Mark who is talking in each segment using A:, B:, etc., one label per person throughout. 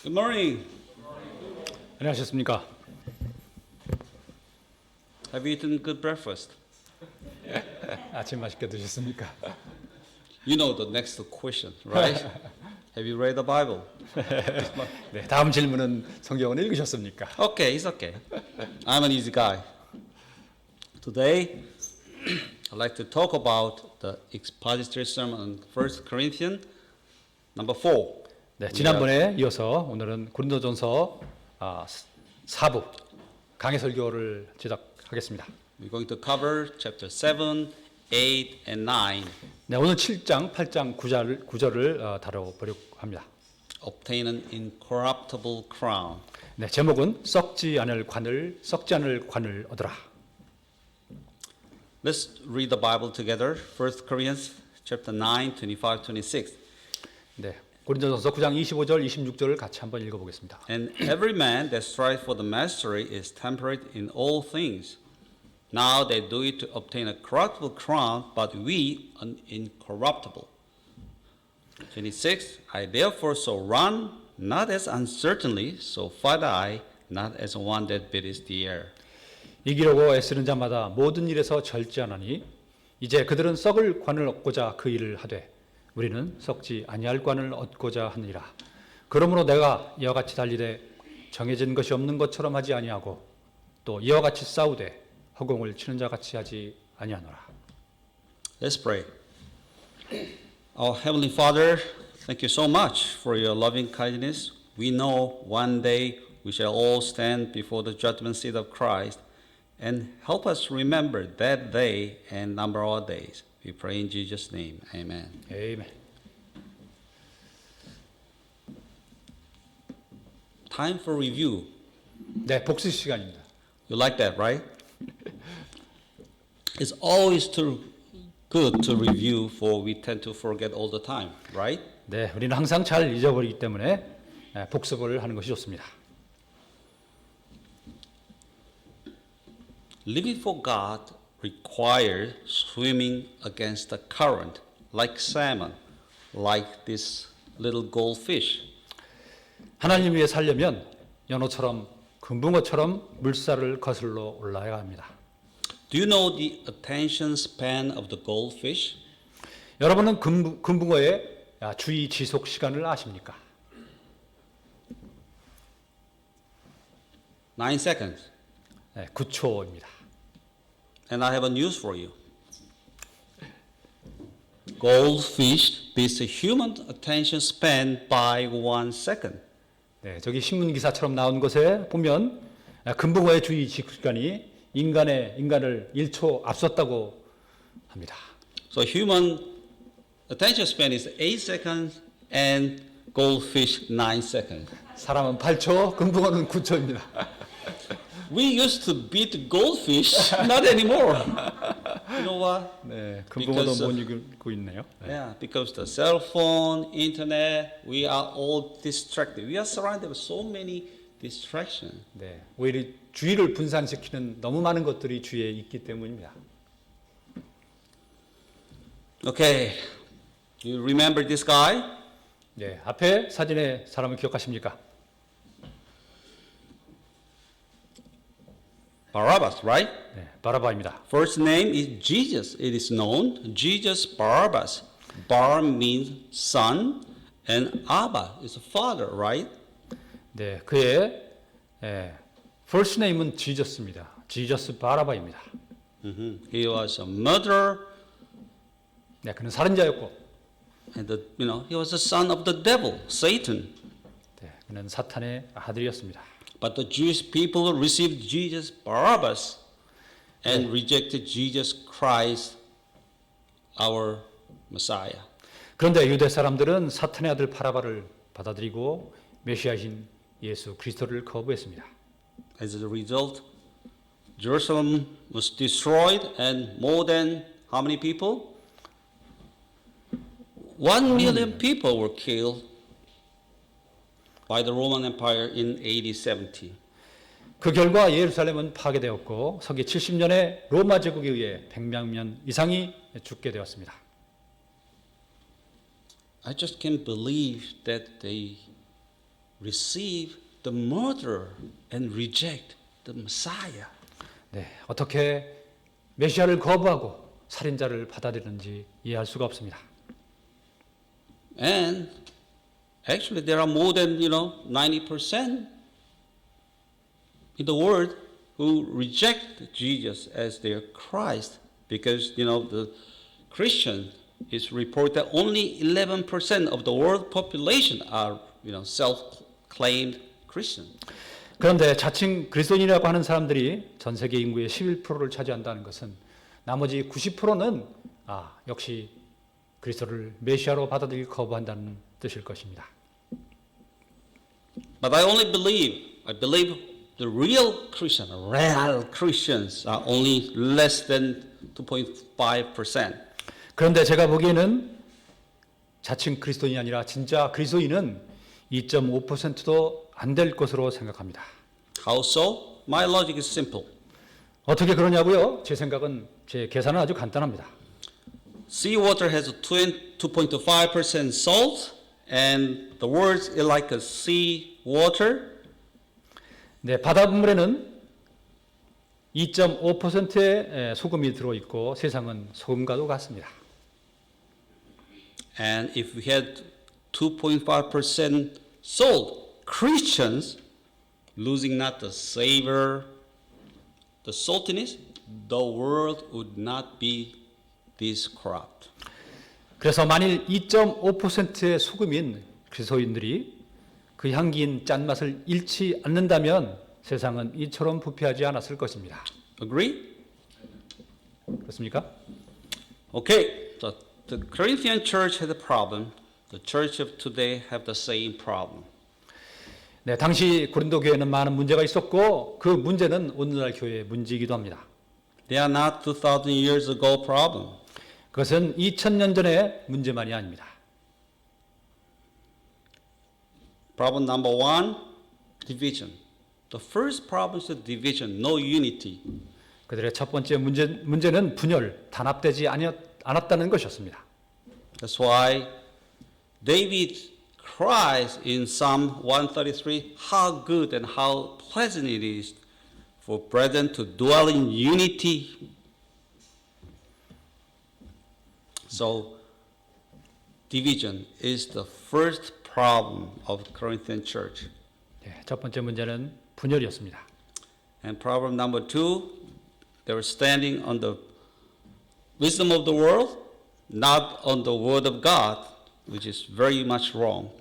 A: Good morning.
B: 안녕하셨습니까?
A: Have you eaten good breakfast?
B: 아침 맛있게 드셨습니까?
A: You know the next question, right? Have you read the Bible?
B: 네, 다음 질문은 성경을 읽으셨습니까?
A: Okay, it's okay. I'm an easy guy. Today, I'd like to talk about the expository sermon on 1 Corinthians, number 4.
B: 네, 지난번에 이어서 오늘은 고린도전서 4부 강해 설교를 제작하겠습니다.
A: We're going to cover chapter 7, 8, and 9.
B: 네, 오늘 7장, 8장, 9절을 다뤄보려고 합니다.
A: Obtain an incorruptible crown.
B: 네, 제목은 썩지 않을 관을 얻으라.
A: Let's read the Bible together. 1 Corinthians chapter 9, 25, 26.
B: 네, 고린도전서 9장 25절, 26절을 같이 한번 읽어보겠습니다.
A: And every man that strives for the mastery is temperate in all things. Now they do it to obtain a corruptible crown, but we an incorruptible. 26. I therefore so run, not as uncertainly, so fight I, not as one that beats the air.
B: 이기려고 애쓰는 자마다 모든 일에서 절제하나니 이제 그들은 썩을 관을 얻고자 그 일을 하되 우리는 썩지 아니할 관을 얻고자 하느니라. 그러므로 내가 이와 같이 달리되 정해진 것이 없는 것처럼 하지 아니하고 또 이와 같이 싸우되 허공을 치는 자 같이 하지 아니하노라.
A: Let's pray. Our Heavenly Father, thank you so much for your loving kindness. We know one day we shall all stand before the judgment seat of Christ, and help us remember that day and number our days. We pray in Jesus' name. Amen.
B: 아멘.
A: Time for review.
B: 네, 복습 시간입니다.
A: You like that, right? It's always too good to review, for we tend to forget all the time, right?
B: 네, 우리는 항상 잘 잊어버리기 때문에 복습을 하는 것이 좋습니다.
A: Living for God requires swimming against the current, like salmon, like this little goldfish.
B: 하나님 위해 살려면 연어처럼 금붕어처럼 물살을 거슬러 올라야 합니다.
A: Do you know the attention span of the goldfish?
B: 여러분은 금붕어의 주의 지속 시간을 아십니까?
A: 9 seconds.
B: 네, 9초입니다.
A: And I have a news for you. Goldfish beats the human attention span by 1 second.
B: 네, 저기 신문 기사처럼 나온 것에 보면 금붕어의 주의 지속 시간이 인간을 1초 앞섰다고 합니다.
A: So human attention span is 8 seconds and goldfish 9 seconds.
B: 사람은 8초, 금붕어는 9초입니다.
A: We used to beat the goldfish, not anymore. You know what?
B: 네, 금붕어도
A: Because
B: 못 이기고 있네요. 네.
A: Yeah, because the cell phone, internet, we are all distracted. We are surrounded with so many distractions.
B: 네, 오히려 주의를 분산시키는 너무 많은 것들이 주위에 있기 때문입니다.
A: Okay, you remember this guy?
B: 네, 앞에 사진의 사람을 기억하십니까?
A: Barabbas, right?
B: 네, 바라바입니다.
A: First name is Jesus. It is known. Jesus Barabbas. Bar means son, and Abba is father, right?
B: 네, 그의 first name은 지저스입니다. 지저스 바라바입니다.
A: He was a murderer,
B: 네, 그는 살인자였고,
A: and he was the son of the devil, Satan.
B: 네, 그는 사탄의 아들이었습니다.
A: But the Jewish people received Jesus Barabbas and rejected Jesus Christ, our Messiah.
B: 그런데 유대 사람들은 사탄의 아들 바라바를 받아들이고 메시아신 예수 그리스도를 거부했습니다.
A: As a result, Jerusalem was destroyed, and more than how many people? 1 million people were killed by the Roman Empire in AD 70.
B: 그 결과 예루살렘은 파괴되었고 서기 70년에 로마 제국에 의해 100명 이상이 죽게 되었습니다.
A: I just can't believe that they receive the murderer and reject the Messiah.
B: 네, 어떻게 메시아를 거부하고 살인자를 받아들이는지 이해할 수가 없습니다.
A: And actually there are more than 90% in the world who reject Jesus as their Christ because the Christian is reported that only 11% of the world population are self-claimed Christian.
B: 그런데 자칭 그리스도인이라고 하는 사람들이 전 세계 인구의 11%를 차지한다는 것은 나머지 90%는 역시 그리스도를 메시아로 받아들이기 거부한다는 뜻일 것입니다.
A: But I believe the real Christians are only less than 2.5%.
B: 그런데 제가 보기에는 자칭 그리스도인이 아니라 진짜 그리스도인은 2.5%도 안 될 것으로 생각합니다.
A: How so? My logic is simple.
B: 어떻게 그러냐고요? 제 생각은 제 계산은 아주 간단합니다.
A: Seawater has 2.25% salt, and the world is like a sea water.
B: 네, 바닷물에는 2.5%의 소금이 들어있고 세상은 소금과도 같습니다.
A: And if we had 2.5% salt, Christians losing not the savor, the saltiness, the world would not be this corrupt.
B: 그래서 만일 2.5%의 소금인 그리스도인들이 그 향기인 짠맛을 잃지 않는다면 세상은 이처럼 부패하지 않았을 것입니다.
A: Agree?
B: 그렇습니까?
A: Okay, so the Corinthian church had a problem. The church of today have the same problem.
B: 네, 당시 고린도 교회는 많은 문제가 있었고 그 문제는 오늘날 교회의 문제이기도 합니다.
A: They are not 2,000 years ago problem.
B: 그것은 2000년 전의 문제만이 아닙니다.
A: Problem number one, division. The first problem is the division, no unity.
B: 그들의 첫 번째 문제는 분열, 단합되지 않았다는 것이었습니다.
A: That's why David cries in Psalm 133, how good and how pleasant it is for brethren to dwell in unity. So, division is the first problem of Corinthian church.
B: 네, 첫 번째 문제는 분열이었습니다.
A: And problem number two, they were standing on the wisdom of the world, not on the word of God, which is very much wrong.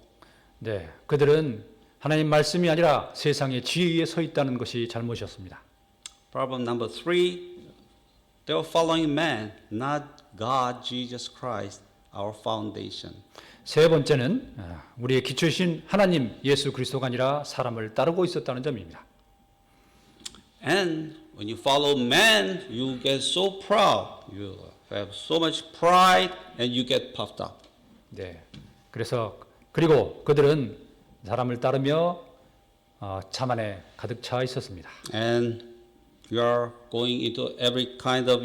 B: 네, 그들은 하나님 말씀이 아니라 세상의 지혜 위에 서 있다는 것이 잘못이었습니다.
A: Problem number three, they were following man, not God, Jesus Christ, our foundation.
B: 세 번째는 우리의 기초이신 하나님 예수 그리스도가 아니라 사람을 따르고 있었다는 점입니다.
A: And when you follow man, you get so proud. You have so much pride and you get puffed up.
B: 네, 그리고 그들은 사람을 따르며 자만에 가득 차 있었습니다.
A: And you are going into every kind of,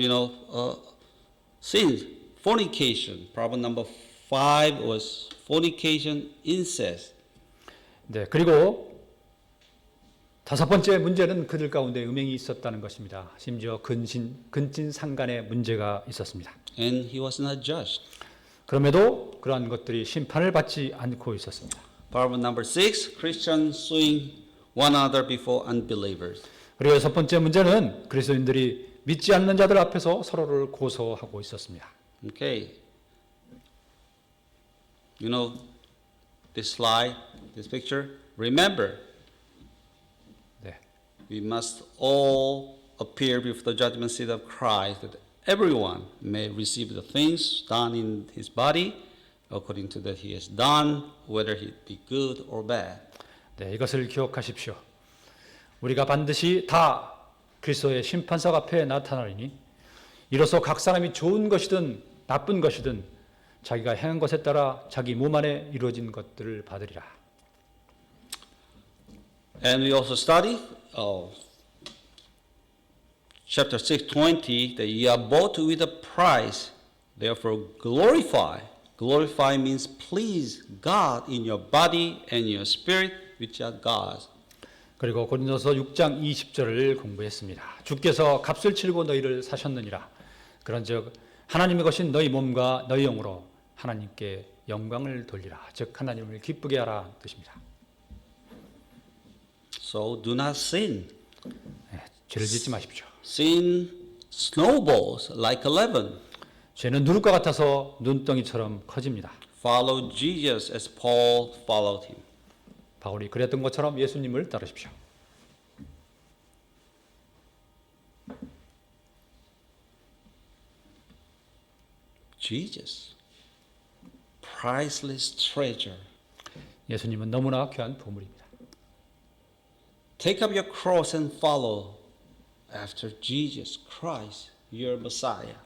A: sin, fornication. Problem number 5 was fornication, incest.
B: 네, 그리고 다섯 번째 문제는 그들 가운데 음행이 있었다는 것입니다. 심지어 근친상간의 문제가 있었습니다.
A: And he was not judged.
B: 그럼에도 그러한 것들이 심판을 받지 않고 있었습니다.
A: Problem number 6, Christians suing one another before unbelievers.
B: 그리고 여섯 번째 문제는 그리스도인들이 믿지 않는 자들 앞에서 서로를 고소하고 있었습니다.
A: Okay. You know this slide, this picture? Remember,
B: 네,
A: we must all appear before the judgment seat of Christ, that everyone may receive the things done in his body according to that he has done, whether it be good or bad.
B: 네, 이것을 기억하십시오. 우리가 반드시 다 그리스도의 심판석 앞에 나타나리니 이로써 각 사람이 좋은 것이든 나쁜 것이든 자기가 행한 것에 따라 자기 몸 안에 이루어진 것들을 받으리라.
A: And we also study chapter 6:20 that ye are bought with a price, therefore glorify. Glorify means please God in your body and your spirit, with God.
B: 그리고 고린도서 6장 20절을 공부했습니다. 주께서 값을 치르고 너희를 사셨느니라. 그런즉 하나님의 것인 너희 몸과 너희 영으로 하나님께 영광을 돌리라. 즉 하나님을 기쁘게 하라 뜻입니다.
A: So do not sin.
B: 죄를 짓지 마십시오.
A: Sin snowballs like a leaven.
B: 죄는 누룩과 같아서 눈덩이처럼 커집니다.
A: Follow Jesus as Paul followed him.
B: 바울이 그랬던 것처럼 예수님을 따르십시오.
A: Jesus, priceless treasure.
B: 예수님은 너무나 귀한 보물입니다.
A: Take up your cross and follow after Jesus Christ, your Messiah.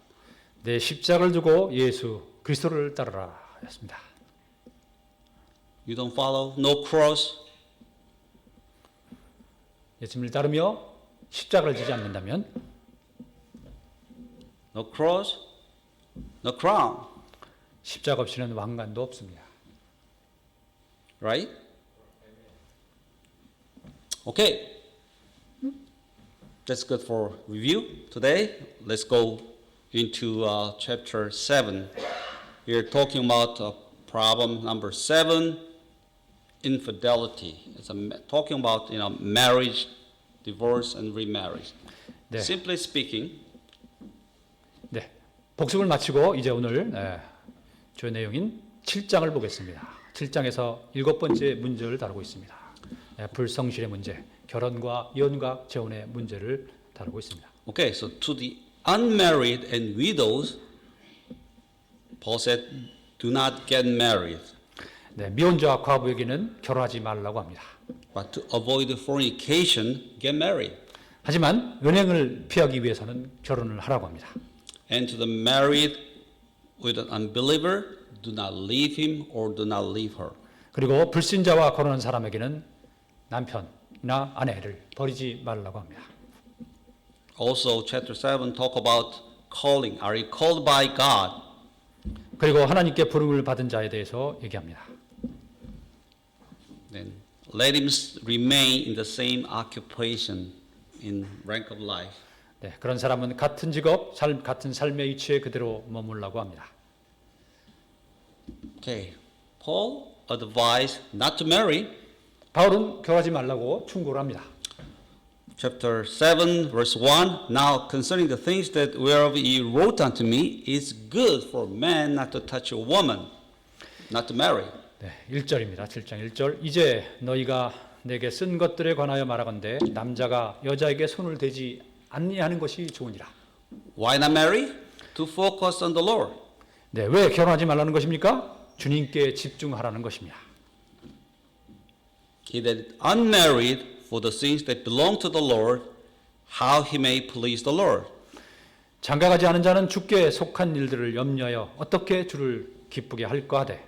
B: 내 십자가를 두고 예수 그리스도를 따르라 였습니다.
A: You don't follow, no cross,
B: 예수님을 따르며 십자가를 지지 않는다면
A: no cross, no crown,
B: 십자가 없이는 왕관도 없습니다.
A: right? Okay, that's good for review. Today, let's go into chapter 7. We're talking about problem number 7, infidelity. It's talking about marriage, divorce, and remarriage.
B: 네.
A: Simply speaking,
B: 네, 복습을 마치고 이제 오늘 주요 내용인 7장을 보겠습니다. 7장에서 7번째 문제를 다루고 있습니다. 불성실의 문제, 결혼과 이혼과 재혼의 문제를 다루고 있습니다.
A: okay, so to the unmarried and widows, Paul said, do not get married,
B: 네, 미혼자와 과부에게는 결혼하지 말라고 합니다.
A: but to avoid fornication, get married.
B: 하지만 연행을 피하기 위해서는 결혼을 하라고 합니다.
A: And to the married with an unbeliever, do not leave him or do not leave her.
B: 그리고 불신자와 결혼한 사람에게는 남편이나 아내를 버리지 말라고 합니다.
A: Also, chapter 7 talk about calling. Are you called by God?
B: 그리고 하나님께 부름을 받은 자에 대해서 얘기합니다.
A: Then let him remain in the same occupation in rank of life.
B: 네, 그런 사람은 같은 직업, 같은 삶의 위치에 그대로 머물라고 합니다.
A: Okay, Paul advised not to marry.
B: 바울은 결혼하지 말라고 충고를 합니다.
A: Chapter 7, verse 1. Now concerning the things that whereof ye wrote unto me, it's good for man not to touch a woman, not to marry.
B: 네, 1절입니다. 7장 1절. 이제 너희가 내게 쓴 것들에 관하여 말하건대 남자가 여자에게 손을 대지 아니하는 것이 좋으니라.
A: Why not marry? To focus on the Lord.
B: 네, 왜 결혼하지 말라는 것입니까? 주님께 집중하라는 것입니다.
A: He that is unmarried for the things that belong to the Lord, how he may please the Lord.
B: 장가가지 않은 자는 주께 속한 일들을 염려하여 어떻게 주를 기쁘게 할까 하되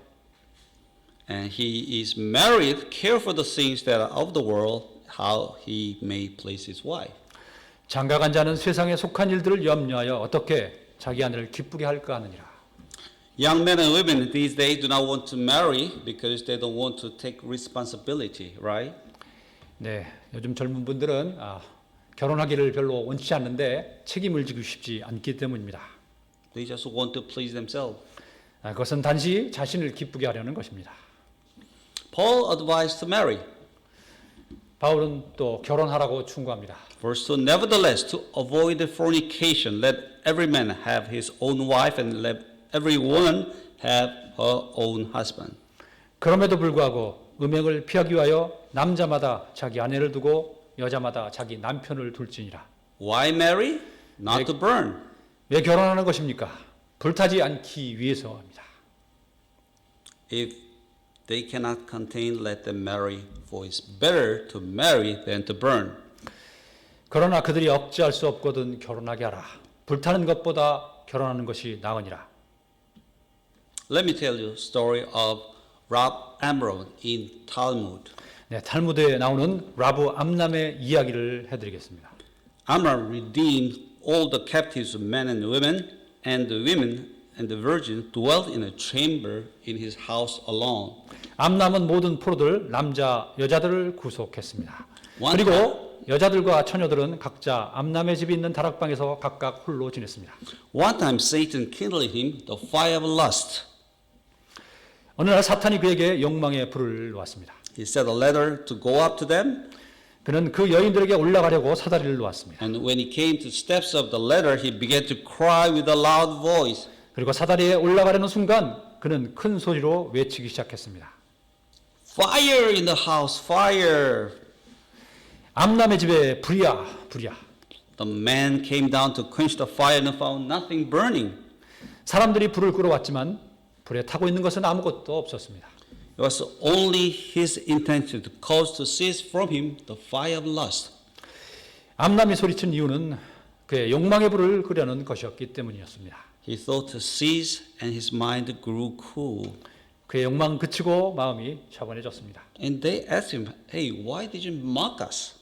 A: And he is married, care for the things that are of the world, how he may please his wife.
B: 장가간 자는 세상에 속한 일들을 염려하여 어떻게 자기 아내를 기쁘게 할까 하느니라.
A: Young men and women these days do not want to marry because they don't want to take responsibility, right?
B: 네, 요즘 젊은 분들은 결혼하기를 별로 원치 않는데 책임을 지고 싶지 않기 때문입니다.
A: They just want to please themselves.
B: 그것은 단지 자신을 기쁘게 하려는 것입니다.
A: Paul advised to marry.
B: 바울은 또 결혼하라고 충고합니다.
A: Verse 2, nevertheless, to avoid fornication, let every man have his own wife and let every woman have her own husband.
B: 그럼에도 불구하고 음행을 피하기 위하여 남자마다 자기 아내를 두고 여자마다 자기 남편을 둘지니라.
A: Why marry? Not to burn.
B: 왜 결혼하는 것입니까? 불타지 않기 위해서입니다.
A: If they cannot contain, let them marry, for it's better to marry than to burn.
B: 그러나 그들이 억제할 수 없거든 결혼하게 하라. 불타는 것보다 결혼하는 것이 나으니라.
A: Let me tell you a story of Rab Amram in Talmud.
B: 네, 탈무드에 나오는 라브 암람의 이야기를 해드리겠습니다.
A: Amram redeemed all the captives, men and women, and the women and the virgin dwelt in a chamber in his house alone.
B: 암남은 모든 포로들 남자 여자들을 구속했습니다.
A: One
B: 그리고 여자들과 처녀들은 각자 암남의 집이 있는 다락방에서 각각 홀로 지냈습니다.
A: One time Satan kindled in him the fire of lust.
B: 어느 날 사탄이 그에게 욕망의 불을 놓았습니다.
A: He set a ladder to go up to them,
B: 그는 그 여인들에게 올라가려고 사다리를 놓았습니다.
A: and when he came to the steps of the ladder, he began to cry with a loud voice.
B: 그리고 사다리에 올라가려는 순간 그는 큰 소리로 외치기 시작했습니다.
A: Fire in the house, fire!
B: 암남의 집에 불이야, 불이야.
A: The man came down to quench the fire and found nothing burning.
B: 사람들이 불을 끌어왔지만 불에 타고 있는 것은 아무것도 없었습니다.
A: It was only his intention to cause to cease from him the fire of lust.
B: 암남이 소리친 이유는 그의 욕망의 불을 끄려는 것이었기 때문이었습니다.
A: He thought to cease, and his mind grew cool.
B: 그의 욕망은 그치고 마음이 차분해졌습니다.
A: And they asked him, "Hey, why did you mock us?"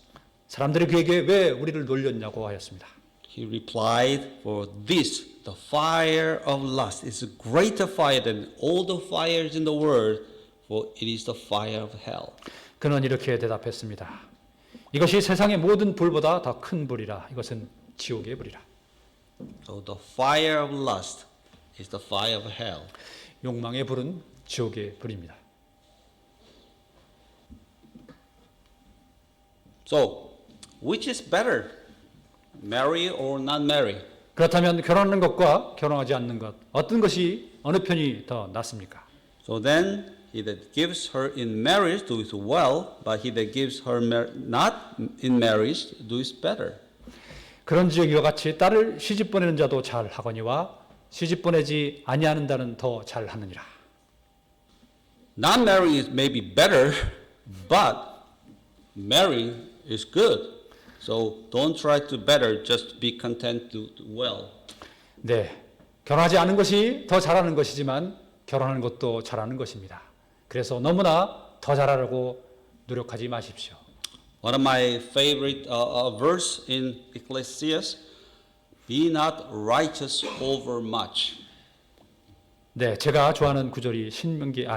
B: 사람들이 그에게 왜 우리를 놀렸냐고 하였습니다.
A: He replied, "For this, the fire of lust is a greater fire than all the fires in the world, for it is the fire of hell."
B: 그는 이렇게 대답했습니다. 이것이 세상의 모든 불보다 더 큰 불이라. 이것은 지옥의 불이라.
A: So the fire of lust is the fire of hell.
B: 욕망의 불은 지옥의 불입니다.
A: So, which is better, marry or not marry?
B: 그렇다면 결혼하는 것과 결혼하지 않는 것 어떤 것이 어느 편이 더 낫습니까?
A: So then, he that gives her in marriage doeth well, but he that gives her not in marriage doeth better.
B: 그런즉 이와 같이 딸을 시집 보내는 자도 잘 하거니와 시집 보내지 아니하는 자는 더 잘하느니라.
A: Not marrying may be better, but marrying is good. So don't try to better, just be content to do well.
B: 네, 결혼하지 않은 것이 더 잘하는 것이지만 결혼하는 것도 잘하는 것입니다. 그래서 너무나 더 잘하려고 노력하지 마십시오.
A: One of my favorite verse in Ecclesiastes, be not righteous over much.
B: 네, 제가 좋아하는 구절이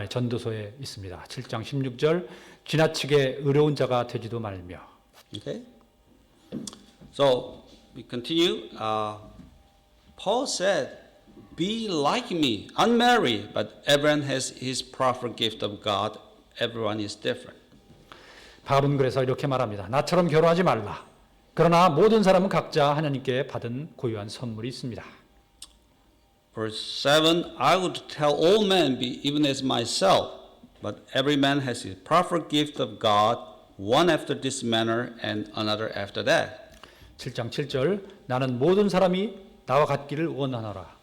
B: 전도서에 있습니다. 7장 16절 지나치게 의로운 자가 되지도 말며.
A: Okay? So we continue. Paul said, be like me, unmarried, but everyone has his proper gift of God. Everyone is different.
B: 바울은 그래서 이렇게 말합니다. 나처럼 결혼하지 말라. 그러나 모든 사람은 각자 하나님께 받은 고유한 선물이 있습니다.
A: Verse 7, I would tell all men, be even as myself, but every man has his proper gift of God, one after this manner and another after that.
B: 7장 7절 나는 모든 사람이 나와 같기를 원하노라.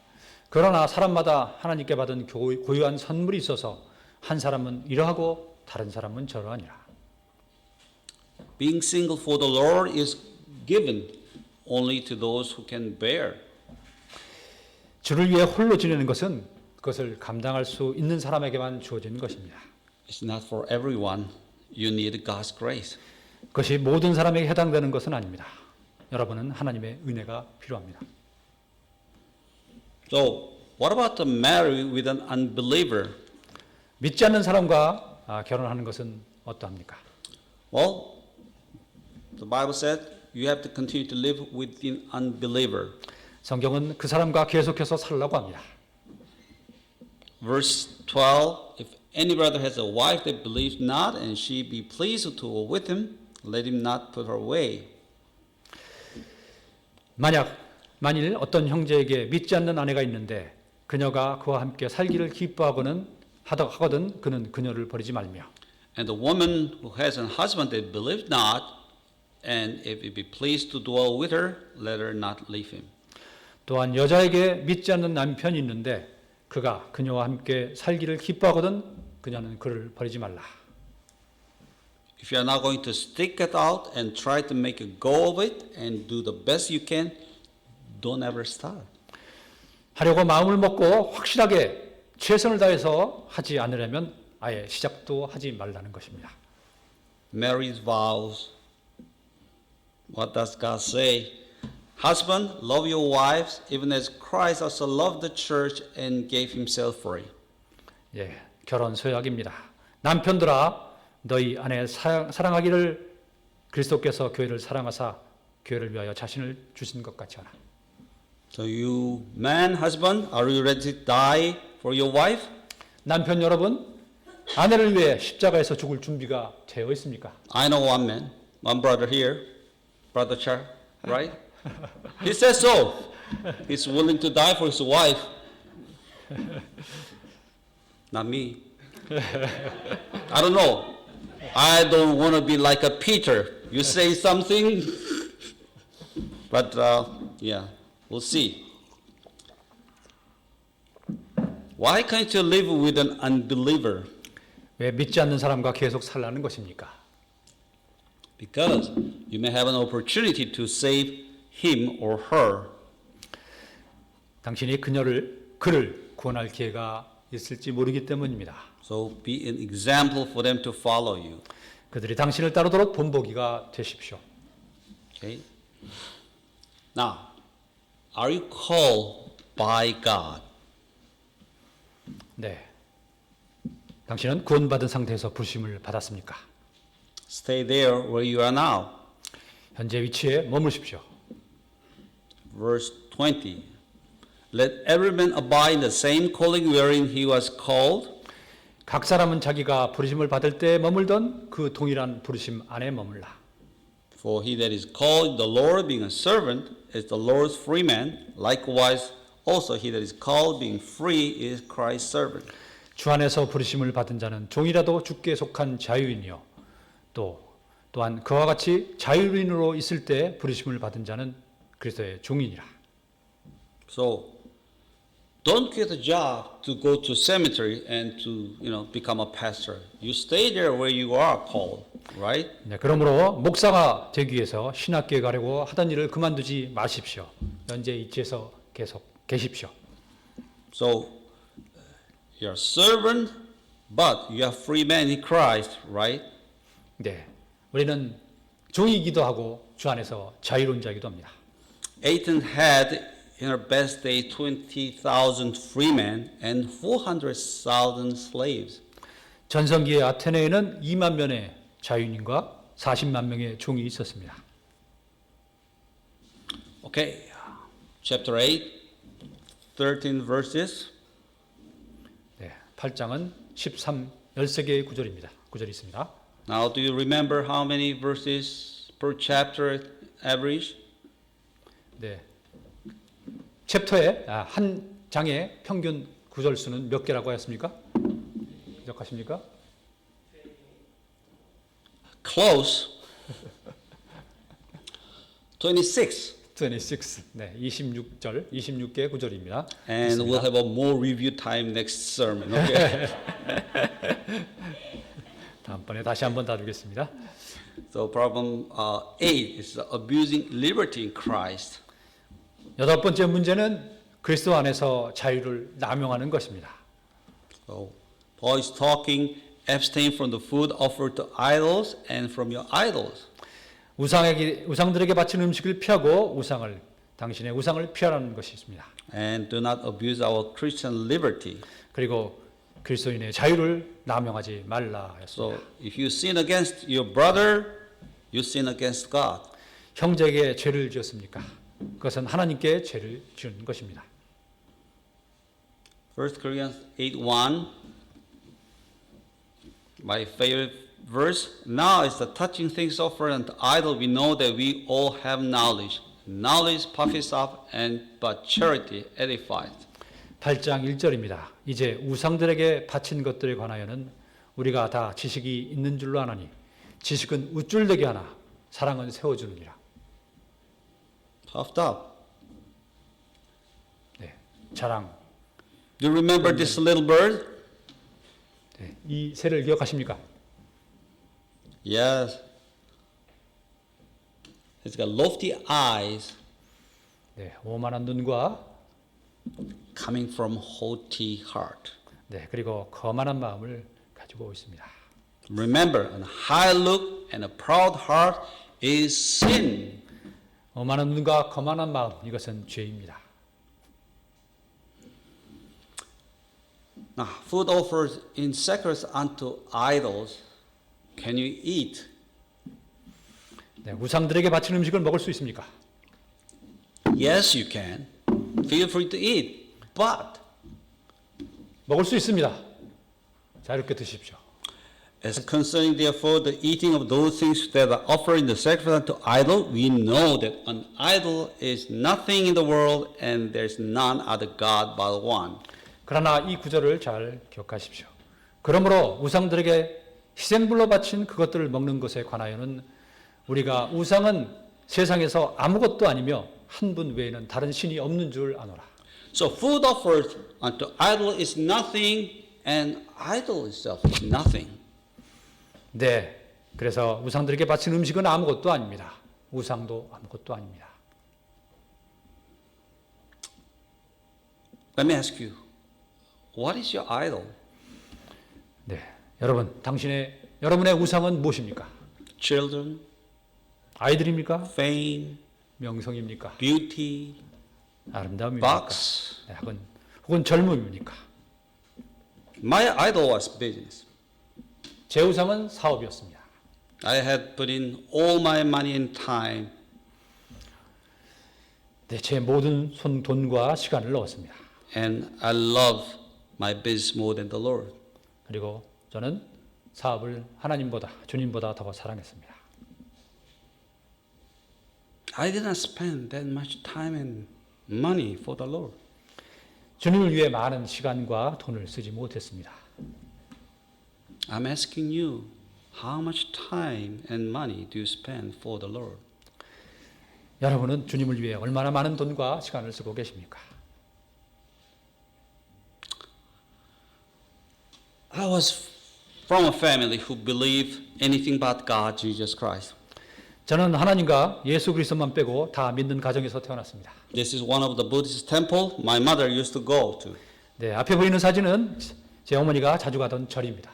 B: 그러나 사람마다 하나님께 받은 고유한 선물이 있어서 한 사람은 이러하고 다른 사람은 저러하니라.
A: Being single for the Lord is given only to those who can bear.
B: 주를 위해 홀로 지내는 것은 그것을 감당할 수 있는 사람에게만 주어진 것입니다.
A: It's not for everyone. You need God's grace.
B: 그것이 모든 사람에게 해당되는 것은 아닙니다. 여러분은 하나님의 은혜가 필요합니다.
A: So, what about to marry with an unbeliever?
B: 믿지 않는 사람과 결혼하는 것은 어떠합니까?
A: Well, the Bible said you have to continue to live with an unbeliever.
B: 성경은 그 사람과 계속해서 살라고 합니다.
A: Verse 12, if any brother has a wife that believes not, and she be pleased to go with him, let him not put her away.
B: 만일 어떤 형제에게 믿지 않는 아내가 있는데 그녀가 그와 함께 살기를 기뻐하거든 그는 그녀를 버리지 말며.
A: And the woman who has an husband that believes not, and if he be pleased to dwell with her, let her not leave him.
B: 또한 여자에게 믿지 않는 남편이 있는데 그가 그녀와 함께 살기를 기뻐하거든 그녀는 그를 버리지 말라.
A: If you are not going to stick it out and try to make a go of it and do the best you can, don't ever start.
B: 하려고 마음을 먹고 확실하게 최선을 다해서 하지 않으려면 아예 시작도 하지 말라는 것입니다.
A: Marriage vows. What does God say? Husband, love your wives, even as Christ also loved the church and gave himself for it.
B: 예, 결혼 서약입니다. 남편들아 너희 아내 사랑하기를 그리스도께서 교회를 사랑하사 교회를 위하여 자신을 주신 것 같이 하라.
A: So you man, husband, are you ready to die for your wife?
B: 남편 여러분, 아내를 위해 십자가에서 죽을 준비가 되어 있습니까?
A: I know one man, one brother here, brother Charles, right? He says so. He's willing to die for his wife. Not me. I don't know. I don't want to be like a Peter. You say something, but yeah, we'll see. Why can't you live with an unbeliever?
B: 왜 믿지 않는 사람과 계속 살라는 것입니까?
A: Because you may have an opportunity to save him or her.
B: 당신이 그를 구원할 기회가 있을지 모르기 때문입니다.
A: So be an example for them to follow you.
B: 그들이 당신을 따르도록 본보기가 되십시오.
A: Okay? Now, are you called by God?
B: 네. 당신은 구원받은 상태에서 부르심을 받았습니까?
A: Stay there where you are now.
B: 현재 위치에 머무십시오.
A: Verse 20. Let every man abide in the same calling wherein he was called.
B: 각 사람은 자기가 부르심을 받을 때 머물던 그 동일한 부르심 안에 머물라.
A: For he that is called the Lord being a servant is the Lord's free man. Likewise, also he that is called being free is Christ's servant.
B: 주 안에서 부르심을 받은 자는 종이라도 주께 속한 자유인이요. 또한 그와 같이 자유인으로 있을 때 부르심을 받은 자는 그리스도의 종이니라.
A: So, don't get a job to go to cemetery and to, become a pastor. You stay there where you are called, right?
B: 네, 그러므로 목사가 되기 위해서 신학교에 가려고 하던 일을 그만두지 마십시오. 현재 위치에서 계속 계십시오.
A: So, you're a servant, but you are free man in Christ, right?
B: 네, 우리는 종이기도 하고 주 안에서 자유로운 자이기도 합니다.
A: Athens had in her best day 20,000 free men and 400,000 slaves.
B: 전성기의 아테네에는 2만 명의 자유인과 40만 명의 종이 있었습니다.
A: Okay, chapter 8, 13 verses.
B: 네, 8장은 13개의 구절이 있습니다.
A: Now, do you remember how many verses per chapter average?
B: 네, 챕터에 한 장의 평균 구절 수는 몇 개라고 하였습니까? 기억하십니까?
A: Close. 26.
B: 26. 네, 26개 구절입니다.
A: And we'll have a more review time next sermon. Okay.
B: 다음번에 다시 한번 다루겠습니다.
A: So problem 8 is abusing liberty in Christ.
B: 여덟 번째 문제는 그리스도 안에서 자유를 남용하는 것입니다.
A: So Paul is talking, abstain from the food offered to idols and from your idols.
B: 우상들에게 바친 음식을 피하고 당신의 우상을 피하라는 것이 있습니다.
A: And do not abuse our Christian liberty.
B: 그리고 그리스도인의 자유를 남용하지 말라
A: So
B: 했습니다.
A: if you sin against your brother, you sin against God.
B: 형제에게 죄를 지었습니까? 그것은 하나님께 죄를 지은 것입니다.
A: 1 Corinthians 8:1, my favorite verse. Now is the touching things offered unto idol. We know that we all have knowledge. Knowledge puffs up, but charity edifies.
B: 8장 1절입니다. 이제 우상들에게 바친 것들에 관하여는 우리가 다 지식이 있는 줄로 아나니 지식은 우쭐되게 하나 사랑은 세워주느니라.
A: Puffed up.
B: 네, 자랑.
A: Do you remember this little bird?
B: 네, 이 새를 기억하십니까?
A: Yes. It's got lofty eyes
B: 네, 오만한 눈과
A: coming from haughty heart.
B: 네, 그리고 거만한 마음을 가지고 있습니다.
A: Remember, a high look and a proud heart is sin.
B: 오만한 눈과 거만한 마음, 이것은 죄입니다.
A: Now, food offered in sacrifice unto idols, can you eat?
B: 네, 우상들에게 바치는 음식을 먹을 수 있습니까?
A: Yes, you can. Feel free to eat. But
B: 먹을 수 있습니다. 자유롭게 드십시오.
A: as concerning therefore the eating of those things that are offered in the sacrifice unto idol, we know that an idol is nothing in the world and there is none other God but one.
B: 그러나 이 구절을 잘 기억하십시오. 그러므로 우상들에게 희생불로 바친 그것들을 먹는 것에 관하여는 우리가 우상은 세상에서 아무것도 아니며 한 분 외에는 다른 신이 없는 줄 아노라.
A: So food offered unto idol is nothing and idol itself is nothing.
B: 네, 그래서 우상들에게 바친 음식은 아무것도 아닙니다. 우상도 아무것도 아닙니다.
A: Let me ask you, what is your idol?
B: 네, 여러분, 여러분의 우상은 무엇입니까?
A: Children,
B: 아이들입니까?
A: fame,
B: 명성입니까?
A: beauty,
B: 아름다움입니까?
A: box.
B: 네, 혹은 젊음입니까?
A: My idol was business.
B: 제 우상은 사업이었습니다.
A: I had put in all my money and time.
B: 네, 제 모든 돈과 시간을 넣었습니다.
A: And I love my business more than the Lord.
B: 그리고 저는 사업을 하나님보다 주님보다 더 사랑했습니다.
A: I did not spend that much time and money for the Lord.
B: 주님을 위해 많은 시간과 돈을 쓰지 못했습니다.
A: I'm asking you, how much time and money do you spend for the Lord?
B: 여러분은 주님을 위해 얼마나 많은 돈과 시간을 쓰고 계십니까?
A: I was from a family who believed anything but God, Jesus Christ.
B: 저는 하나님과 예수 그리스도만 빼고 다 믿는 가정에서 태어났습니다.
A: This is one of the Buddhist temple my mother used to go to.
B: 네, 앞에 보이는 사진은 제 어머니가 자주 가던 절입니다.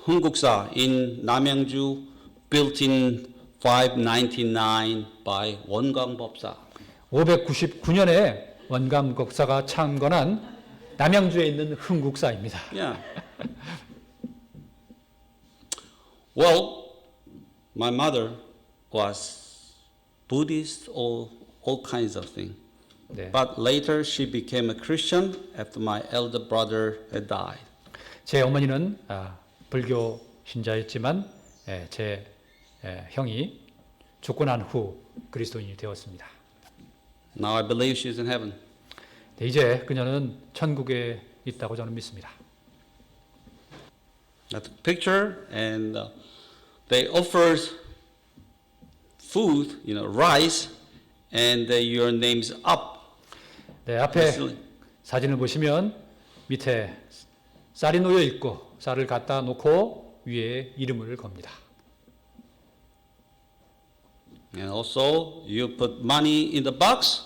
A: 흥국사 in 남양주, built in 599 by 원광법사.
B: 599년에 원감국사가 창건한 남양주에 있는 흥국사입니다.
A: Yeah. Well, my mother was Buddhist or all kinds of things.
B: 네,
A: But later she became a Christian after my elder brother had died.
B: 제 어머니는 불교 신자였지만 제 형이 죽고 난 후 그리스도인이 되었습니다.
A: Now I believe she's in heaven.
B: 네, 이제 그녀는 천국에 있다고 저는 믿습니다.
A: That's a picture, and they offered food, rice, and your name's up.
B: 네, 앞에 사진을 보시면 밑에 쌀이 놓여 있고 쌀을 갖다 놓고 위에 이름을 겁니다.
A: And also you put money in the box.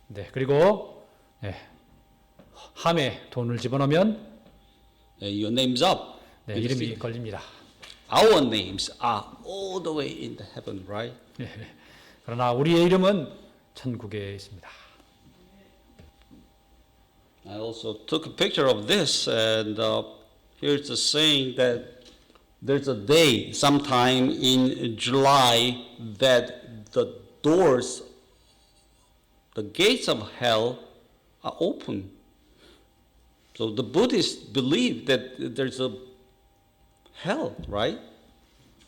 B: 네, 그리고 함에 돈을 집어넣으면
A: Your name's up.
B: 네, 이름이 걸립니다.
A: Our names are all the way in the heaven, right?
B: 네, 그러나 우리의 이름은 천국에 있습니다.
A: I also took a picture of this, and here's the saying that there's a day sometime in July that the doors, the gates of hell are open. So the Buddhists believe that there's a hell, right?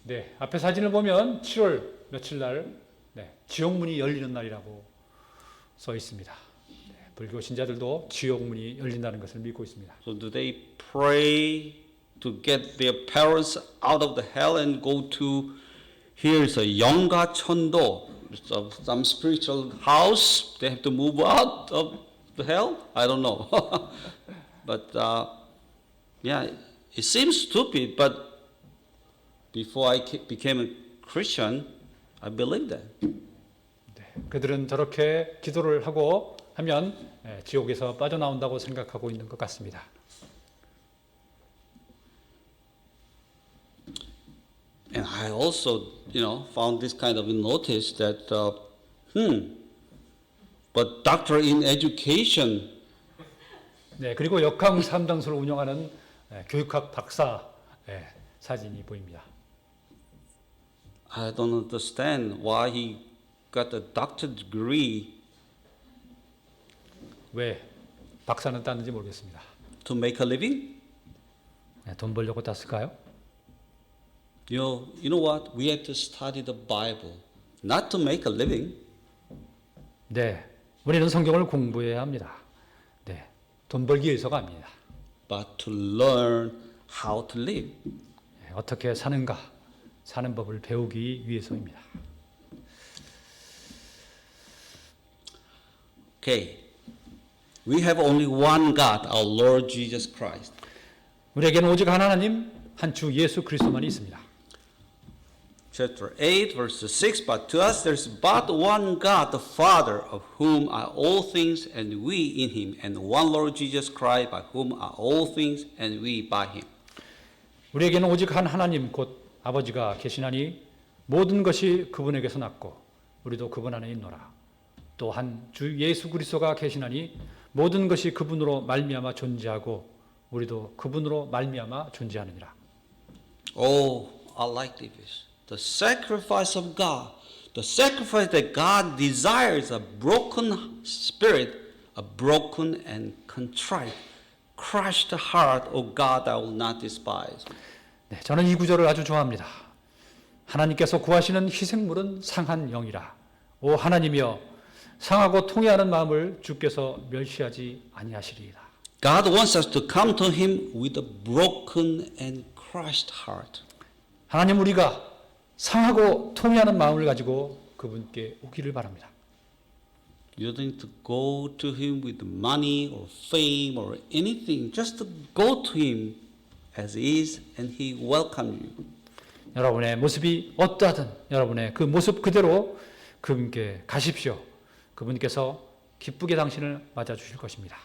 B: 네, 앞에 사진을 보면 7월 며칠 날 지옥문이 열리는 날이라고 써 있습니다. 네, 불교 신자들도 지옥문이 열린다는 것을 믿고 있습니다.
A: So do they pray to get their parents out of the hell and go to, here's a 영가천도, some spiritual house, they have to move out of the hell? I don't know. But yeah, it seems stupid, but before I became a Christian, I believed that.
B: 네, 그들은 저렇게 기도를 하고 하면 지옥에서 빠져나온다고 생각하고 있는 것 같습니다.
A: And I also, found this kind of notice that But doctor in education,
B: 네, 그리고 역학 삼당소를 운영하는 교육학 박사 사진이 보입니다.
A: I don't understand why he got a doctor degree
B: 왜 박사는 땄는지 모르겠습니다.
A: to make a living.
B: 돈 벌려고 땄을까요?
A: You know what? We have to study the Bible, not to make a living.
B: 네, 우리는 성경을 공부해야 합니다. 네, 돈 벌기 위해서가 아닙니다.
A: But to learn how to live.
B: 어떻게 사는가, 사는 법을 배우기 위해서입니다.
A: Okay. We have only one God, our Lord Jesus Christ.
B: 우리에게는 오직 한 하나님, 한 주 예수 그리스도만이 있습니다.
A: Chapter 8, verse 6, But to us there's but one God, the Father, of whom are all things, and we in him, and one Lord Jesus Christ, by whom are all things, and we by him.
B: 우리에게는 오직 한 하나님 곧 아버지가 계시나니 모든 것이 그분에게서 났고 우리도 그분 안에 있노라. 또 한 주 예수 그리스도가 계시나니 모든 것이 그분으로 말미암아 존재하고 우리도 그분으로 말미암아 존재하느니라.
A: Oh, I like this. The sacrifice of God, the sacrifice that God desires, a broken spirit, a broken and contrite, crushed heart, O God, I will not despise.
B: 네, 저는 이 구절을 아주 좋아합니다. 하나님께서 구하시는 희생물은 상한 영이라. 오 하나님이여 상하고 통회하는 마음을 주께서 멸시하지 아니하시리이다.
A: God wants us to come to him with a broken and crushed heart.
B: 하나님 우리가 상하고 통회하는 마음을 가지고 그분께 오기를 바랍니다.
A: You don't need to go to him with money or fame or anything. Just to go to him as is and he welcomes you.
B: 여러분의 모습이 어떠하든 여러분의 그 모습 그대로 그분께 가십시오. 그분께서 기쁘게 당신을 맞아주실 것입니다.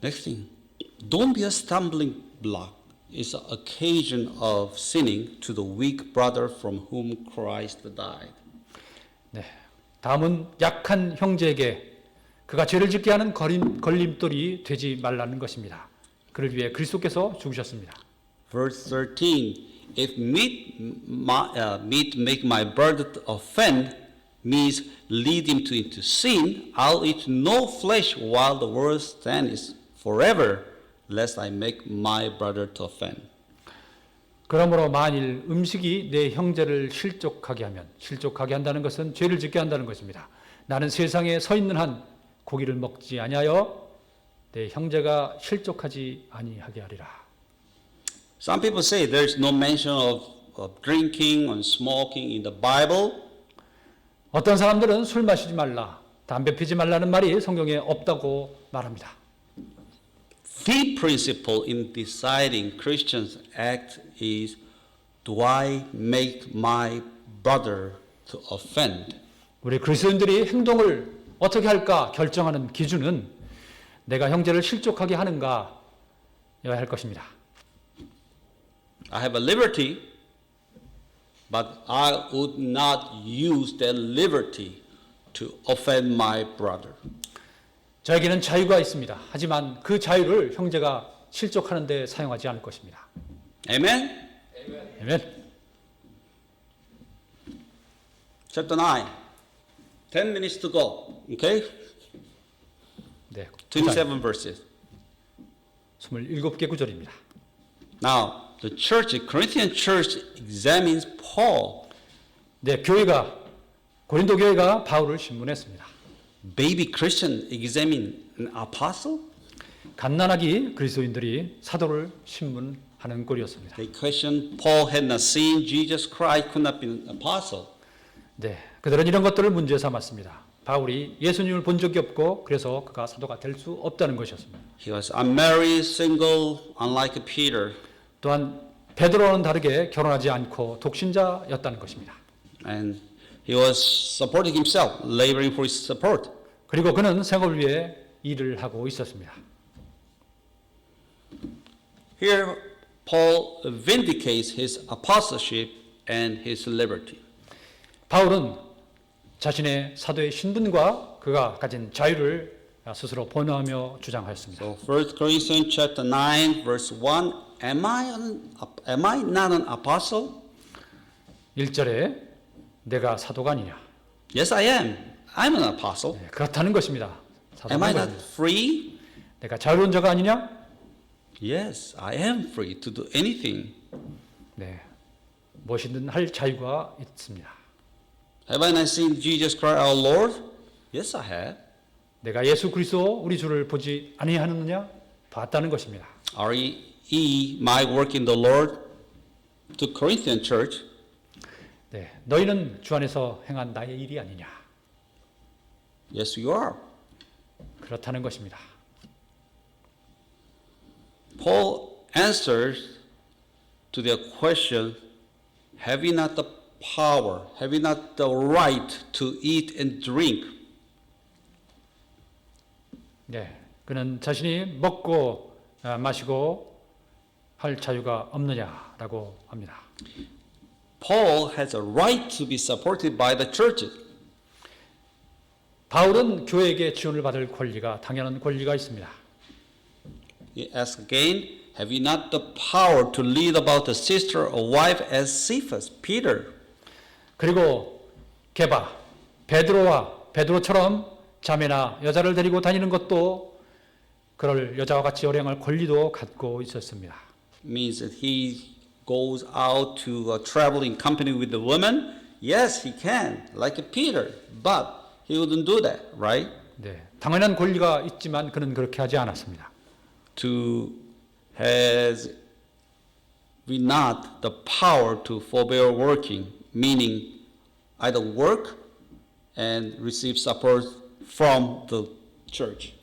A: Next thing, don't be a stumbling block. It's an occasion of sinning to the weak brother from whom Christ died.
B: 네, 다음은 약한 형제에게 그가 죄를 짓게 하는 걸림돌이 되지 말라는 것입니다. 그를 위해 그리스도께서 죽으셨습니다.
A: Verse 13, if meat make my brother to offend, means lead him into sin, I'll eat no flesh while the world stands forever, lest I make my brother to offend.
B: 그러므로 만일 음식이 내 형제를 실족하게 한다는 것은 죄를 짓게 한다는 것입니다. 나는 세상에 서 있는 한 고기를 먹지 아니하여 내 형제가 실족하지 아니하게 하리라.
A: Some people say there's no mention of drinking and smoking in the Bible.
B: 어떤 사람들은 술 마시지 말라, 담배 피지 말라는 말이 성경에 없다고 말합니다.
A: The principle in deciding Christians' act is, do I make my brother to offend?
B: 우리 그리스도인들이 행동을 어떻게 할까 결정하는 기준은 내가 형제를 실족하게 하는가여야 할 것입니다.
A: I have a liberty, but I would not use that liberty to offend my brother.
B: 저에게는 자유가 있습니다. 하지만 그 자유를 형제가 실족하는 데 사용하지 않을 것입니다.
A: Amen?
B: 아멘.
A: Chapter 9. 10 minutes to go. Okay?
B: 네,
A: 27 verses.
B: 27개 구절입니다.
A: Now, the church, the Corinthian church examines Paul.
B: 네, 고린도 교회가 바울을 신문했습니다.
A: Baby Christian examine an apostle?
B: 갓난아기 그리스도인들이 사도를 신문하는 꼴이었습니다.
A: They question Paul had not seen Jesus Christ, could not be an apostle.
B: 네, 그들은 이런 것들을 문제 삼았습니다. 바울이 예수님을 본 적이 없고 그래서 그가 사도가 될 수 없다는 것이었습니다.
A: He was unmarried, single, unlike Peter.
B: 또한 베드로와는 다르게 결혼하지 않고 독신자였다는 것입니다.
A: And he was supporting himself, laboring for his support.
B: 그리고 그는 생업을 위해 일을 하고 있었습니다.
A: Here, Paul vindicates his apostleship and his liberty.
B: 바울은 자신의 사도의 신분과 그가 가진 자유를 스스로 본하며 주장하였습니다.
A: So 1 Corinthians chapter 9 verse 1, am I not an apostle?
B: 1절에 내가 사도가 아니냐.
A: Yes, I am. I'm an apostle.
B: 네, 그렇다는 것입니다.
A: Am I
B: 사도는
A: not free?
B: 내가 자유로운 자가 아니냐?
A: Yes, I am free to do anything.
B: 네, 무엇이든 할 자유가 있습니다.
A: Have I not seen Jesus Christ our Lord? Yes, I have.
B: 내가 예수 그리스도 우리 주를 보지 아니하느냐? 봤다는 것입니다.
A: R.E. my work in the Lord to Corinthian church.
B: 네, 너희는 주 안에서 행한 나의 일이 아니냐?
A: Yes, you are.
B: 그렇다는 것입니다.
A: Paul answers to their question, have you not the power, have you not the right to eat and drink?
B: 네, 그는 자신이 먹고 마시고 할 자유가 없느냐라고 합니다.
A: Paul has a right to be supported by the churches.
B: 바울은 교회에게 지원을 받을 권리가 당연한 권리가 있습니다.
A: He asks again, have you not the power to lead about a sister or wife as Cephas, Peter?
B: 그리고 게바, 베드로처럼 자매나 여자를 데리고 다니는 것도 그럴 여자와 같이 열행할 권리도 갖고 있었습니다.
A: Means that he goes out to travel in company with the women? Yes, he can, like Peter, but he wouldn't do that, right?
B: 네, 당연한 권리가 있지만 그는 그렇게 하지 않았습니다.
A: Has we not the power to forbear working, meaning either work and receive support from the church.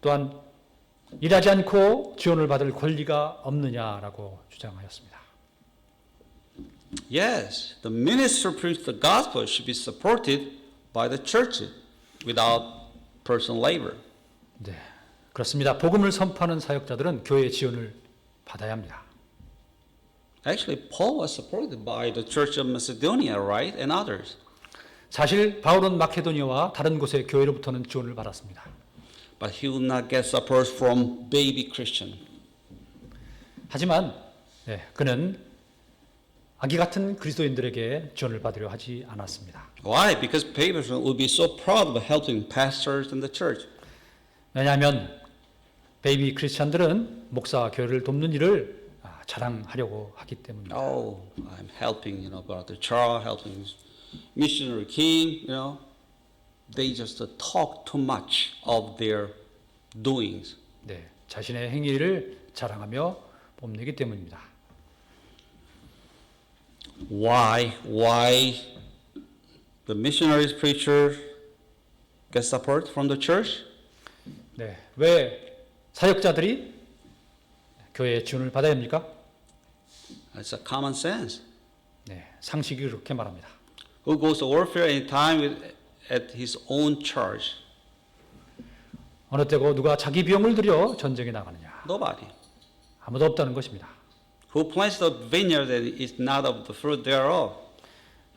B: 또한 일하지 않고 지원을 받을 권리가 없느냐라고 주장하였습니다.
A: Yes, the minister preach the gospel should be supported by the church without personal labor.
B: 네, 그렇습니다. 복음을 선포하는 사역자들은 교회의 지원을 받아야 합니다.
A: Actually, Paul was supported by the Church of Macedonia, right, and others.
B: 사실 바울은 마케도니아와 다른 곳의 교회로부터는 지원을 받았습니다.
A: But he would not get support from baby Christian.
B: 하지만 그는 아기 같은 그리스도인들에게 지원을 받으려 하지 않았습니다.
A: Why? Because baby Christians would be so proud of helping pastors in the church.
B: 왜냐하면 베이비 크리스천들은 목사와 교회를 돕는 일을 자랑하려고 하기 때문입니다.
A: Oh, I'm helping, Brother Charles, helping missionary King, They just talk too much of their doings.
B: 네, 자신의 행위를 자랑하며 뽐내기 때문입니다.
A: Why the missionaries preacher get support from the church?
B: 네, 왜 사역자들이 교회의 지원을 받아야 합니까?
A: It's a common sense.
B: 네, 상식이 그렇게 말합니다.
A: Who goes to warfare anytime at his own charge?
B: 어느 때고 누가 자기 비용을 들여 전쟁에 나가느냐?
A: Nobody.
B: 아무도 없다는 것입니다.
A: Who plants the vineyard and is not of the fruit thereof?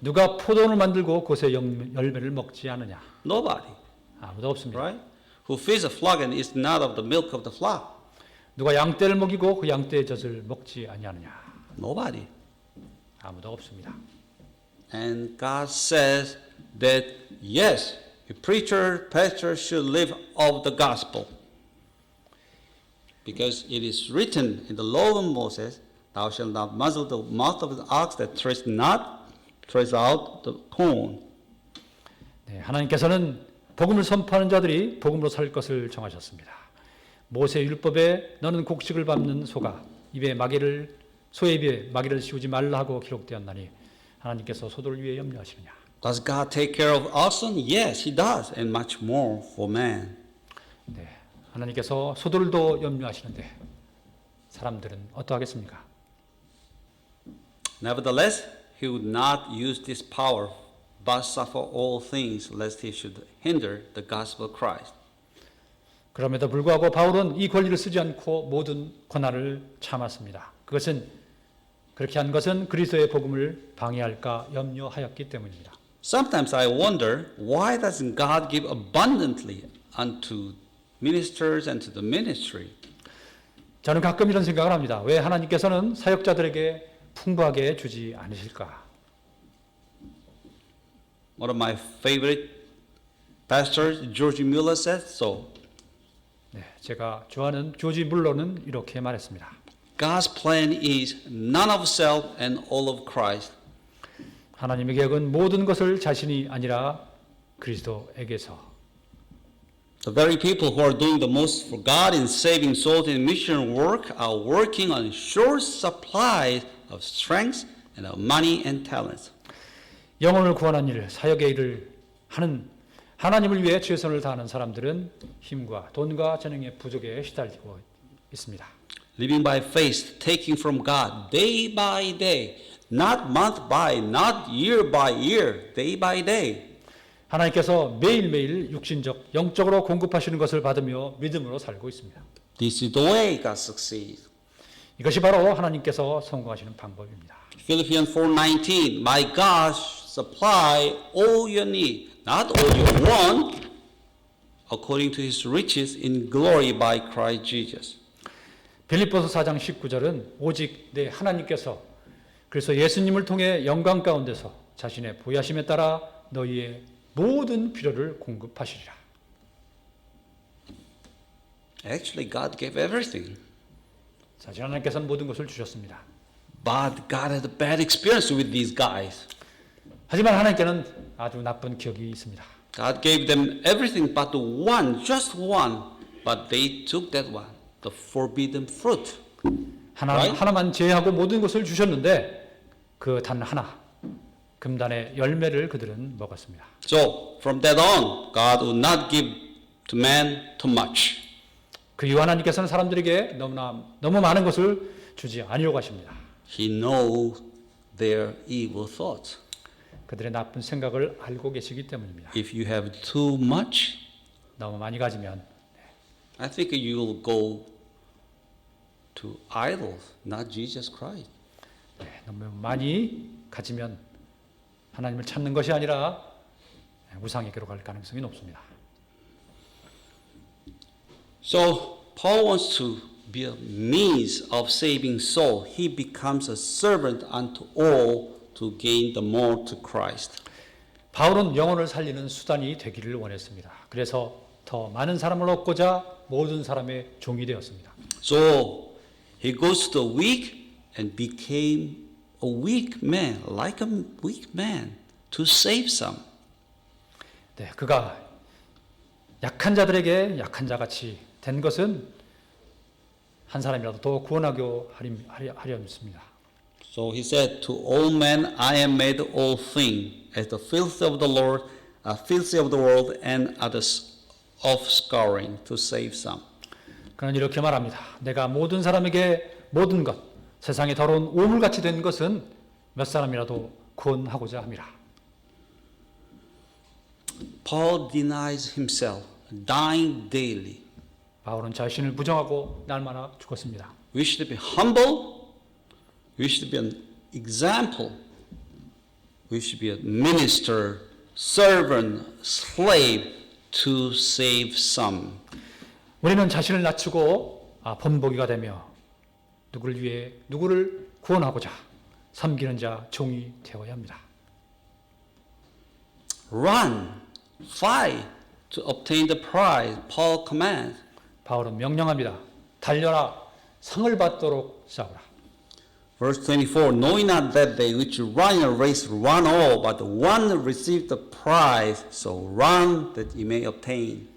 B: 누가 포도원을 만들고 그것의 열매를 먹지 않느냐?
A: Nobody.
B: 아무도 없습니다.
A: Right? Who feeds a flock and is not of the milk of the flock?
B: 누가 양떼를 먹이고 그 양떼의 젖을 먹지 아니하느냐?
A: Nobody.
B: 아무도 없습니다.
A: And God says that yes, a preacher, pastor should live of the gospel. Because it is written in the law of Moses, thou shalt not muzzle the mouth of the ox that treads out the corn.
B: 네, 하나님께서는 복음을 선포하는 자들이 복음으로 살 것을 정하셨습니다. 모세 율법에 너는 곡식을 밟는 소가 소의 입에 마귀를 씌우지 말라 하고 기록되었나니 하나님께서 소도를 위해 염려하시느냐?
A: Does God take care of oxen? Yes, He does, and much more for man.
B: 네, 하나님께서 소도를도 염려하시는데 사람들은 어떠하겠습니까?
A: Nevertheless, He would not use this power, but suffer all things, lest He should hinder the gospel of Christ.
B: 그럼에도 불구하고 바울은 이 권리를 쓰지 않고 모든 고난을 참았습니다. 그렇게 한 것은 그리스도의 복음을 방해할까 염려하였기 때문입니다.
A: Sometimes I wonder, why doesn't God give abundantly unto ministers and to the ministry?
B: 저는 가끔 이런 생각을 합니다. 왜 하나님께서는 사역자들에게 풍부하게 주지 않으실까?
A: One of my favorite pastors, George Mueller, said so.
B: 네, 제가 좋아하는 조지 물러는 이렇게 말했습니다.
A: God's plan is none of self and all of Christ.
B: 하나님의 계획은 모든 것을 자신이 아니라 그리스도에게서.
A: The very people who are doing the most for God in saving souls in mission work are working on short supplies of strength and of money and talents.
B: 영혼을 구원하는 일, 사역의 일을 하는 하나님을 위해 최선을 다하는 사람들은 힘과 돈과 재능의 부족에 시달리고 있습니다.
A: Living by faith, taking from God day by day, not month by, not year by year, day by day.
B: 하나님께서 매일매일 육신적, 영적으로 공급하시는 것을 받으며 믿음으로 살고 있습니다.
A: This is the way God succeeds.
B: 이것이 바로 하나님께서 성공하시는 방법입니다.
A: Philippians 4:19, my God supply all your need, not all your want, according to His riches in glory by Christ Jesus.
B: 빌립보서 4장 19절은 오직 내 하나님께서 그래서 예수님을 통해 영광 가운데서 자신의 보혈심에 따라 너희의 모든 필요를 공급하시리라.
A: Actually, God gave everything.
B: 사실 하나님께서는 모든 것을 주셨습니다.
A: But God had a bad experience with these guys.
B: 하지만 하나님께는 아주 나쁜 기억이 있습니다.
A: God gave them everything but one, just one. But they took that one, the forbidden fruit.
B: 하나만 제외하고 모든 것을 주셨는데 그 단 하나, 금단의 열매를 그들은 먹었습니다.
A: So, from that on, God would not give to man too much.
B: 그 이후 하나님께서는 사람들에게 너무 많은 것을 주지 아니려고 하십니다.
A: He knows their evil thoughts.
B: 그들의 나쁜 생각을 알고 계시기 때문입니다.
A: If you have too much,
B: 너무 많이 가지면
A: I think you will go to idols, not Jesus Christ.
B: 너무 많이 가지면 하나님을 찾는 것이 아니라 우상에게로 갈 가능성이 높습니다.
A: So Paul wants to be a means of saving soul. He becomes a servant unto all to gain the more to Christ.
B: 바울은 영혼을 살리는 수단이 되기를 원했습니다. 그래서 더 많은 사람을 얻고자 모든 사람의 종이 되었습니다.
A: So he goes to the weak and became a weak man, like a weak man, to save some.
B: 네, 그가 약한 자들에게 약한 자같이 된 것은 한 사람이라도 더 구원하려 함입니다.
A: So he said, to all men I am made all things, as the filth of the Lord, filthy of the world, and others offscouring to save some.
B: 그는 이렇게 말합니다. 내가 모든 사람에게 모든 것, 세상에 더러운 오물같이 된 것은 몇 사람이라도 구원하고자 함이라.
A: Paul denies himself, dying daily.
B: 바울은 자신을 부정하고 날마다 죽었습니다.
A: We should be humble. We should be an example. We should be a minister, servant, slave to save some.
B: 우리는 자신을 낮추고 본보기가 되며 누구를 구원하고자 섬기는 자 종이 되어야 합니다.
A: Run, fight to obtain the prize. Paul commands.
B: 바울은 명령합니다. 달려라, 상을 받도록 싸우라.
A: Verse 24, knowing not that they which run in a race run all, but one receive the prize, so run that ye may obtain.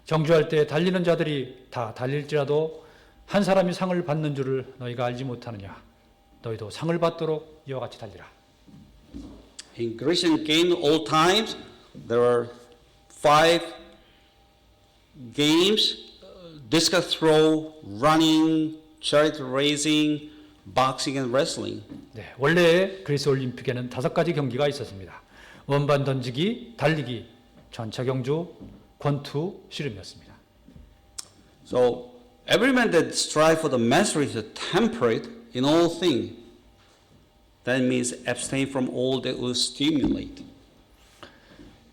B: 정주할 때 달리는 자들이 다 달릴지라도 한 사람이 상을 받는 줄을 너희가 알지 못하느냐. 너희도 상을 받도록 이와 같이 달리라.
A: In Grecian game, all times, there are 5 games, discus throw, running, chariot racing, boxing and wrestling.
B: 네, 원래 그리스 올림픽에는 5가지 경기가 있었습니다. 원반 던지기, 달리기, 전차 경주, 권투, 씨름이었습니다.
A: So every man that strive for the mastery is temperate in all things. That means abstain from all that will stimulate.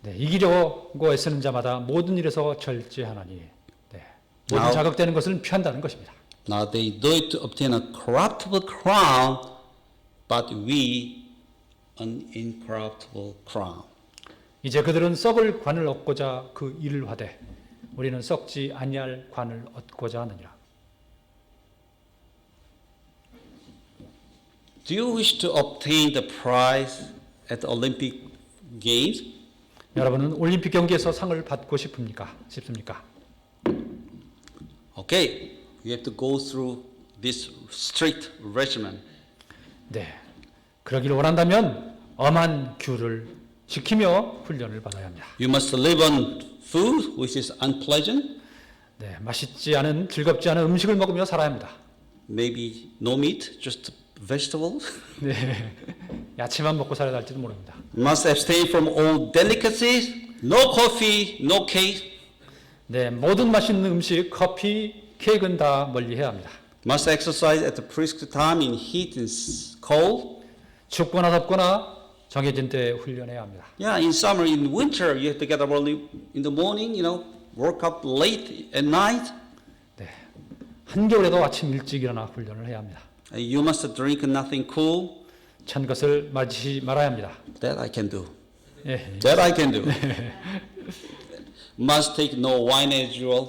B: 네, 이기려고 애쓰는 자마다 모든 일에서 절제하나니 네, 모든
A: Now-
B: 자극되는 것을 피한다는 것입니다.
A: Now they do it to obtain a corruptible crown, but we an incorruptible crown.
B: 이제 그들은 썩을 관을 얻고자 그 일을 하되 우리는 썩지 아니할 관을 얻고자 하느니라.
A: Do you wish to obtain the prize at the Olympic Games?
B: 여러분은 올림픽 경기에서 상을 받고 싶습니까?
A: Okay, you have to go through this strict regimen.
B: 네. 그러기를 원한다면 엄한 규를 지키며 훈련을 받아야 합니다.
A: You must live on food which is unpleasant,
B: 네, 맛있지 않은 즐겁지 않은 음식을 먹으며 살아야 합니다.
A: maybe no meat, just vegetables.
B: 네. 야채만 먹고 살아야 할지도 모릅니다.
A: Must abstain from all delicacies, no coffee, no cake.
B: 네, 모든 맛있는 음식, 커피, 케이크는 다 멀리해야 합니다.
A: Must exercise at the prescribed time in heat and cold.
B: 춥거나 덥거나 정해진 때에 훈련해야 합니다.
A: Yeah, in summer, in winter, you have to get up early in the morning, work up late at night.
B: 네. 한겨울에도 아침 일찍 일어나 훈련을 해야 합니다.
A: You must drink nothing cool.
B: 찬 것을 마시지 말아야 합니다.
A: That I can do.
B: 예.
A: That I can do. Must take no wine as usual.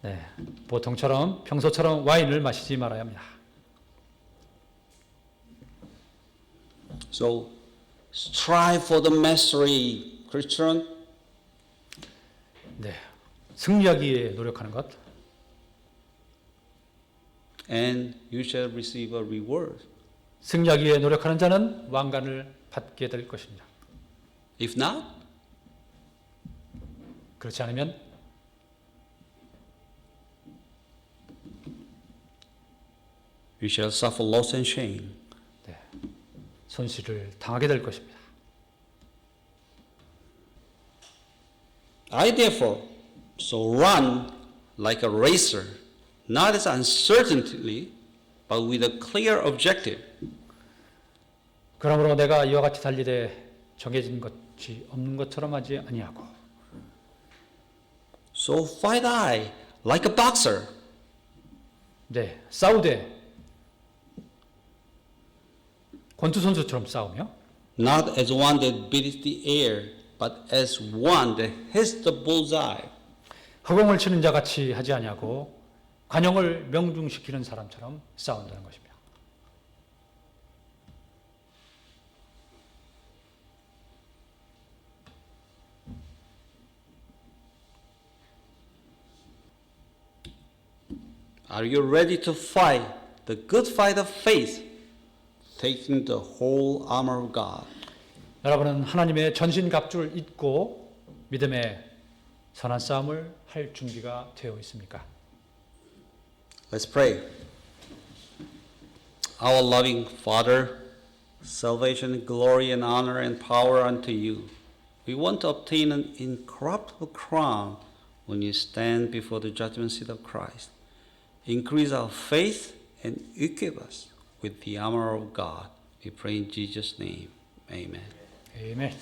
B: 네. 보통처럼 평소처럼 와인을 마시지 말아야 합니다.
A: So, strive for the mastery, Christian.
B: 네. 승리하기 위해 노력하는 것.
A: And you shall receive a reward.
B: 승리하기 위해 노력하는 자는 왕관을 받게 될 것입니다.
A: If not,
B: 그렇지 않으면
A: you shall suffer loss and shame.
B: 네. 손실을 당하게 될 것입니다.
A: I therefore so run like a racer, not as uncertainly, but with a clear objective.
B: 그러므로 내가 이와 같이 달리되 정해진 것이 없는 것처럼 하지 아니하고
A: So fight I like a boxer,
B: 네, 싸우되 권투 선수처럼 싸우며
A: not as one that beats the air, but as one that hits the bullseye.
B: 허공을 치는 자 같이 하지 아니하고 관용을 명중시키는 사람처럼 싸운다는 것입니다.
A: Are you ready to fight the good fight of faith, taking the whole armor of God?
B: 여러분은 하나님의 전신 갑주를 입고 믿음의 선한 싸움을 할 준비가 되어 있습니까?
A: Let's pray. Our loving Father, salvation, glory, and honor and power unto you. We want to obtain an incorruptible crown when you stand before the judgment seat of Christ. Increase our faith and equip us with the armor of God. We pray in Jesus' name. Amen.
B: 아멘.